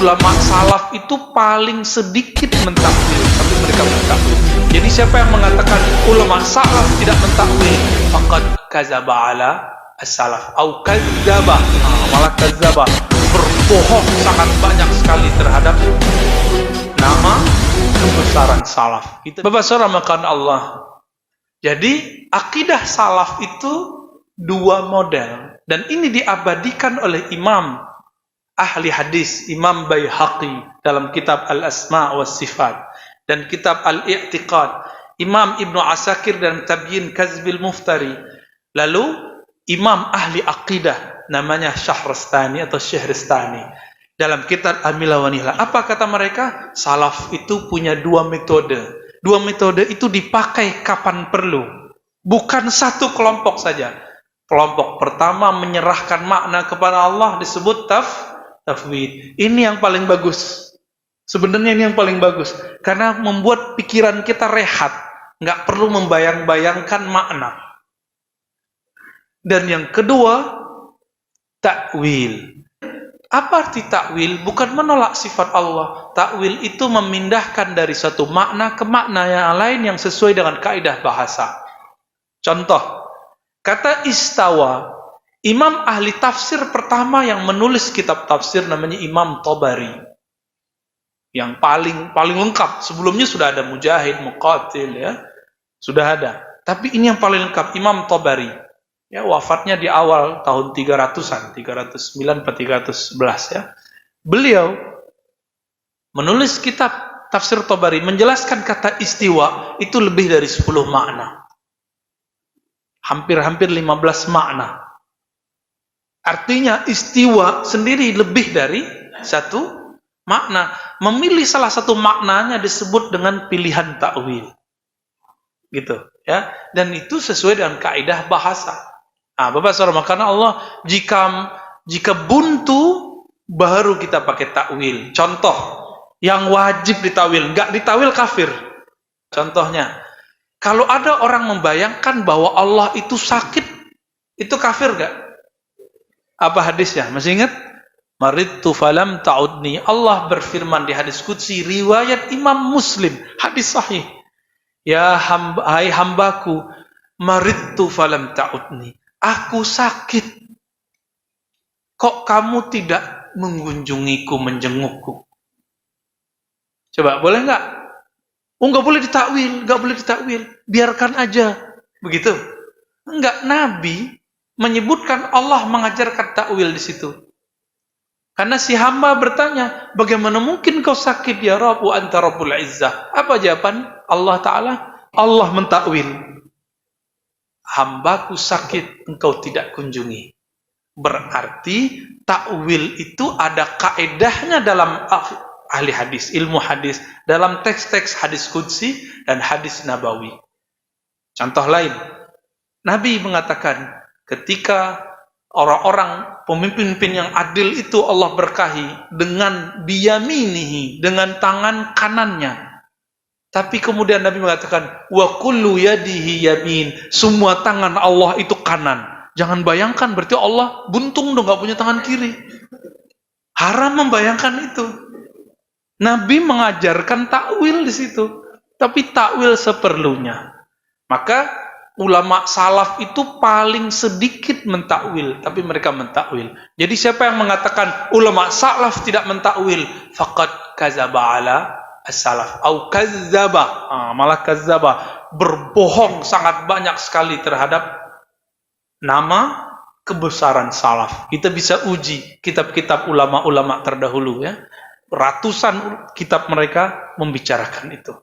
ulama salaf itu paling sedikit mentakwil, tapi mereka mentakwil. Jadi siapa yang mengatakan ulama salaf tidak mentakwil, faqad kadzaba ala as-salaf au kadzaba, malah kadzaba, berbohong sangat banyak sekali terhadap nama kebesaran salaf. Bapak saudara makan Allah. Jadi akidah salaf itu dua model, dan ini diabadikan oleh imam ahli hadis Imam Baihaqi dalam kitab Al-Asma' wa Sifat dan kitab Al-I'tiqad, Imam Ibnu Asakir dan Tabyin Kazbil Muftari. Lalu imam ahli akidah namanya Syahrastani atau Syahrastani dalam kitab Al-Milah wa Nihlah. Apa kata mereka? Salaf itu punya dua metode. Dua metode itu dipakai kapan perlu, bukan satu kelompok saja. Kelompok pertama menyerahkan makna kepada Allah disebut tafwid. Ini yang paling bagus. Sebenarnya ini yang paling bagus, karena membuat pikiran kita rehat, nggak perlu membayang-bayangkan makna. Dan yang kedua, takwil. Apa arti takwil? Bukan menolak sifat Allah. Takwil itu memindahkan dari satu makna ke makna yang lain yang sesuai dengan kaidah bahasa. Contoh, kata istawa. Imam ahli tafsir pertama yang menulis kitab tafsir namanya Imam Tabari. Yang paling lengkap. Sebelumnya sudah ada Mujahid, Muqatil, ya. Sudah ada. Tapi ini yang paling lengkap, Imam Tabari. Ya, wafatnya di awal tahun 300-an, 309 atau 311, ya. Beliau menulis kitab tafsir Tabari menjelaskan kata istiwa itu lebih dari 10 makna. Hampir 15 makna. Artinya istiwa sendiri lebih dari satu makna. Memilih salah satu maknanya disebut dengan pilihan takwil. Gitu, ya. Dan itu sesuai dengan kaidah bahasa. Bapak saudara, makanya Allah jika buntu baru kita pakai takwil. Contoh yang wajib ditakwil, enggak ditakwil kafir. Contohnya, kalau ada orang membayangkan bahwa Allah itu sakit, itu kafir enggak? Apa hadisnya? Masih ingat? Maridtu falam ta'udni. Allah berfirman di hadis qudsi riwayat Imam Muslim, hadis sahih. Ya hai hambaku, maridtu falam ta'udni. Aku sakit. Kok kamu tidak mengunjungiku, menjengukku? Coba, boleh enggak? Enggak boleh ditakwil, enggak boleh ditakwil. Biarkan aja. Begitu. Enggak, Nabi menyebutkan Allah mengajarkan takwil di situ. Karena si hamba bertanya, bagaimana mungkin kau sakit ya Rabb wa anta Rabbul Izzah? Apa jawaban Allah Ta'ala? Allah mentakwil. Hambaku sakit, engkau tidak kunjungi. Berarti takwil itu ada kaedahnya dalam ahli hadis, ilmu hadis, dalam teks-teks hadis qudsi dan hadis nabawi. Contoh lain, Nabi mengatakan, ketika orang-orang pemimpin-pemimpin yang adil itu Allah berkahi dengan biyaminihi, dengan tangan kanannya. Tapi kemudian Nabi mengatakan, wa kullu yadihi yamin, semua tangan Allah itu kanan. Jangan bayangkan berarti Allah buntung dong, gak punya tangan kiri. Haram membayangkan itu. Nabi mengajarkan takwil di situ, tapi takwil seperlunya. Maka ulama salaf itu paling sedikit mentakwil, tapi mereka mentakwil. Jadi siapa yang mengatakan ulama salaf tidak mentakwil, faqad kadzaba ala as-salaf au kadzaba, malah kadzaba, berbohong sangat banyak sekali terhadap nama kebesaran salaf. Kita bisa uji kitab-kitab ulama-ulama terdahulu, ya. Ratusan kitab mereka membicarakan itu.